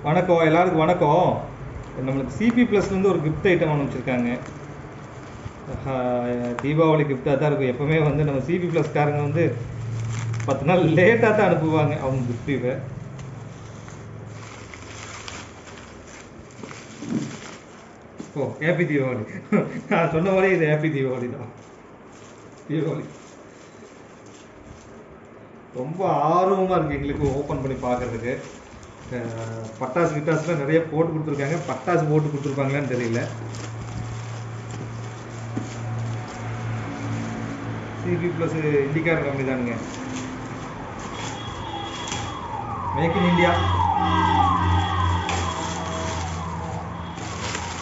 வணக்கம் எல்லாருக்கும் வணக்கம். நம்மளுக்கு சிபி ப்ளஸ்லேருந்து ஒரு கிஃப்ட் ஐட்டம் அனுப்பிச்சிருக்காங்க. தீபாவளி கிஃப்டாக தான் இருக்கும். எப்போவுமே வந்து நம்ம சிபி ப்ளஸ்காரங்க வந்து 10 நாள் லேட்டாக தான் அனுப்புவாங்க அவங்க கிஃப்ட். ஓ ஹேப்பி தீபாவளி. நான் சொன்ன மாதிரி இது ஹேப்பி தீபாவளி தான். தீபாவளி ரொம்ப ஆர்வமாக இருக்குது எங்களுக்கு ஓப்பன் பண்ணி பார்க்குறதுக்கு. பட்டாசு கிட்டாசுலாம் நிறைய போட்டு கொடுத்துருக்காங்க. பட்டாசு போட்டு கொடுத்துருப்பாங்களான்னு தெரியல. சிபி ப்ளஸ் இண்டிகார கம்பெனி தானுங்க. Make in India.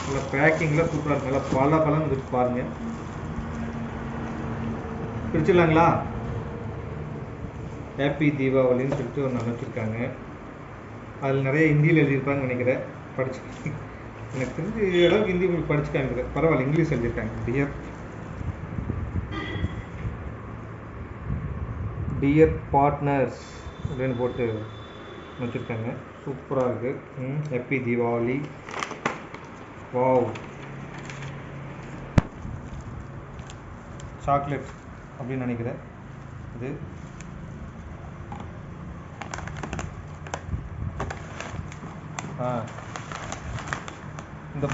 நல்லா பேக்கிங்லாம் சூப்பராக இருக்கு. நல்லா பல இருக்கு பாருங்க. பிரிச்சிடலாங்களா? ஹேப்பி தீபாவளின்னு சொல்லிட்டு ஒன்று அனுப்பிச்சிருக்காங்க. அதில் நிறைய ஹிந்தியில் எழுதியிருப்பாங்கன்னு நினைக்கிறேன். படிச்சு எனக்கு தெரிஞ்ச அளவுக்கு ஹிந்தி உங்களுக்கு படிச்சு காமிக்கிறேன். பரவாயில்ல, இங்கிலீஷ் எழுதியிருக்காங்க. டியர் பார்ட்னர்ஸ் அப்படின்னு போட்டு வச்சுருக்காங்க. சூப்பராக இருக்குது. ஹேப்பி தீபாவளி. வாவ், சாக்லேட் அப்படின்னு நினைக்கிறேன். இது இந்த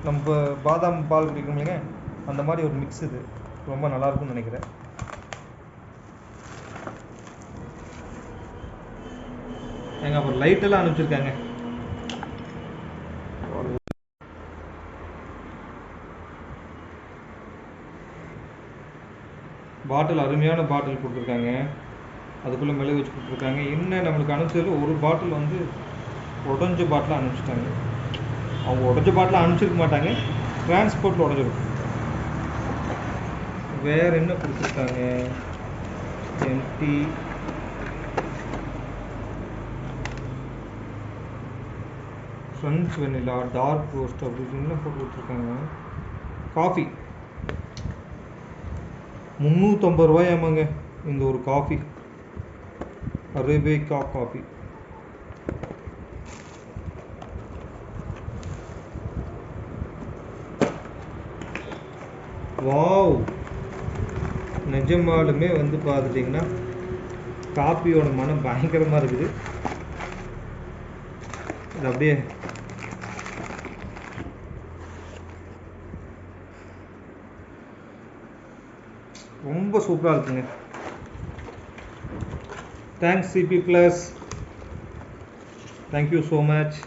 நம்ம பாதாம் பால் குடிக்கும் இல்லைங்க, அந்த மாதிரி ஒரு மிக்ஸ். இது ரொம்ப நல்லாயிருக்கும்னு நினைக்கிறேன். எங்க அப்புறம் லைட்டெல்லாம் அனுப்பிச்சிருக்காங்க. பாட்டில், அருமையான பாட்டில் கொடுத்துருக்காங்க. அதுக்குள்ளே மெழுகு வச்சு கொடுத்துருக்காங்க. என்ன நம்மளுக்கு அனுப்பிச்சதில் ஒரு பாட்டில் வந்து உடஞ்ச பாட்டில் அனுப்பிச்சிட்டாங்க. அவங்க உடஞ்ச பாட்டில் அனுப்பிச்சிருக்க மாட்டாங்க, டிரான்ஸ்போர்ட்டில் உடஞ்சிருக்கும். வேறு என்ன கொடுத்துருக்காங்க? எம்டி ஃப்ரெஞ்ச் வெனிலா, டார்க் ரோஸ்ட் அப்படின்னு போட்டு கொடுத்துருக்காங்க. காஃபி 350 ரூபாய் ஆமாங்க இந்த ஒரு காஃபி. Arabica coffee. வாவ், நிஜமாலுமே வந்து பார்த்துட்டிங்கன்னா காஃபியோட மனம் பயங்கரமாக இருக்குது. இது அப்படியே ரொம்ப சூப்பராக இருக்குங்க. Thanks CB plus, thank you so much.